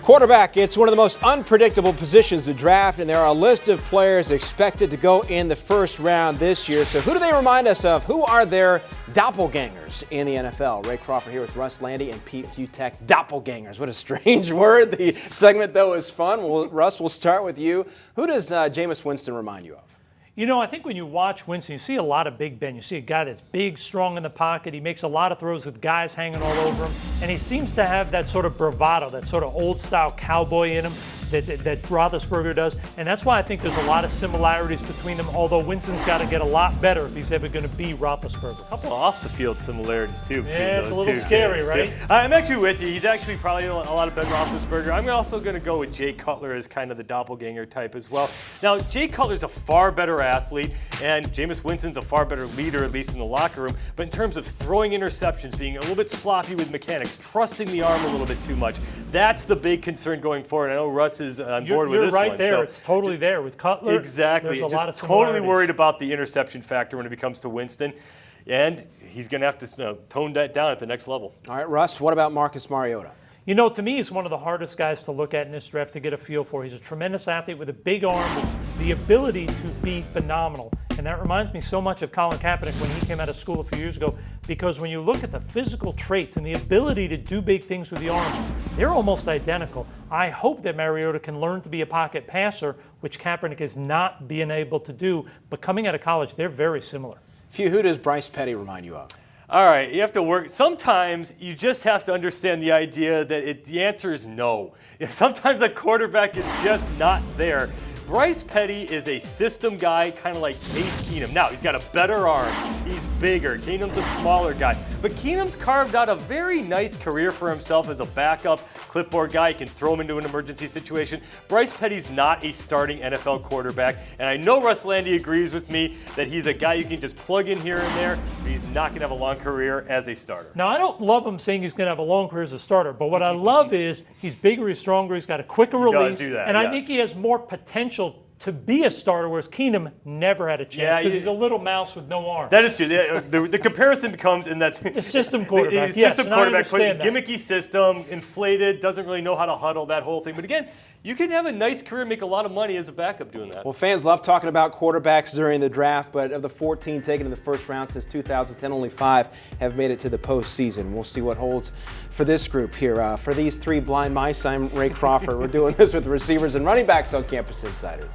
Quarterback, it's one of the most unpredictable positions to draft, and there are a list of players expected to go in the first round this year. So who do they remind us of? Who are their doppelgangers in the NFL? Ray Crawford here with Russ Lande and Pete Fuitak. Doppelgangers. What a strange word. The segment, though, is fun. Well, Russ, we'll start with you. Who does Jameis Winston remind you of? You know, I think when you watch Winston, you see a lot of Big Ben. You see a guy that's big, strong in the pocket. He makes a lot of throws with guys hanging all over him. And he seems to have that sort of bravado, that sort of old-style cowboy in him that Roethlisberger does. And that's why I think there's a lot of similarities between them, although Winston's got to get a lot better if he's ever going to be Roethlisberger. A couple off-the-field similarities, too. Yeah, it's a little scary, right? I'm actually with you. He's actually probably a lot of Ben Roethlisberger. I'm also going to go with Jay Cutler as kind of the doppelganger type as well. Now, Jay Cutler's a far better athlete, and Jameis Winston's a far better leader, at least in the locker room. But in terms of throwing interceptions, being a little bit sloppy with mechanics, trusting the arm a little bit too much, that's the big concern going forward. I know Russ is on board with this one. You're right there. So it's totally there with Cutler. Exactly. There's a lot of totally worried about the interception factor when it comes to Winston. And he's going to have to tone that down at the next level. All right, Russ, what about Marcus Mariota? You know, to me, he's one of the hardest guys to look at in this draft to get a feel for. He's a tremendous athlete with a big arm, with the ability to be phenomenal. And that reminds me so much of Colin Kaepernick when he came out of school a few years ago, because when you look at the physical traits and the ability to do big things with the arm, they're almost identical. I hope that Mariota can learn to be a pocket passer, which Kaepernick is not being able to do. But coming out of college, they're very similar. Who does Bryce Petty remind you of? All right, you have to work. Sometimes you just have to understand the idea that the answer is no. Sometimes a quarterback is just not there. Bryce Petty is a system guy, kind of like Case Keenum. Now, he's got a better arm. He's bigger. Keenum's a smaller guy. But Keenum's carved out a very nice career for himself as a backup clipboard guy. He can throw him into an emergency situation. Bryce Petty's not a starting NFL quarterback. And I know Russ Lande agrees with me that he's a guy you can just plug in here and there, but he's not going to have a long career as a starter. Now, I don't love him saying he's going to have a long career as a starter, but what I love is he's bigger, he's stronger, he's got a quicker release. He does do that, and yes. I think he has more potential to be a starter, whereas Keenum never had a chance because he's a little mouse with no arm. That is true. The comparison becomes in that the system quarterback. System quarterback, gimmicky system, inflated, doesn't really know how to huddle, that whole thing. But again, you can have a nice career, make a lot of money as a backup doing that. Well, fans love talking about quarterbacks during the draft, but of the 14 taken in the first round since 2010, only 5 have made it to the postseason. We'll see what holds for this group here. For these 3 blind mice, I'm Ray Crawford. We're doing this with receivers and running backs on Campus Insiders.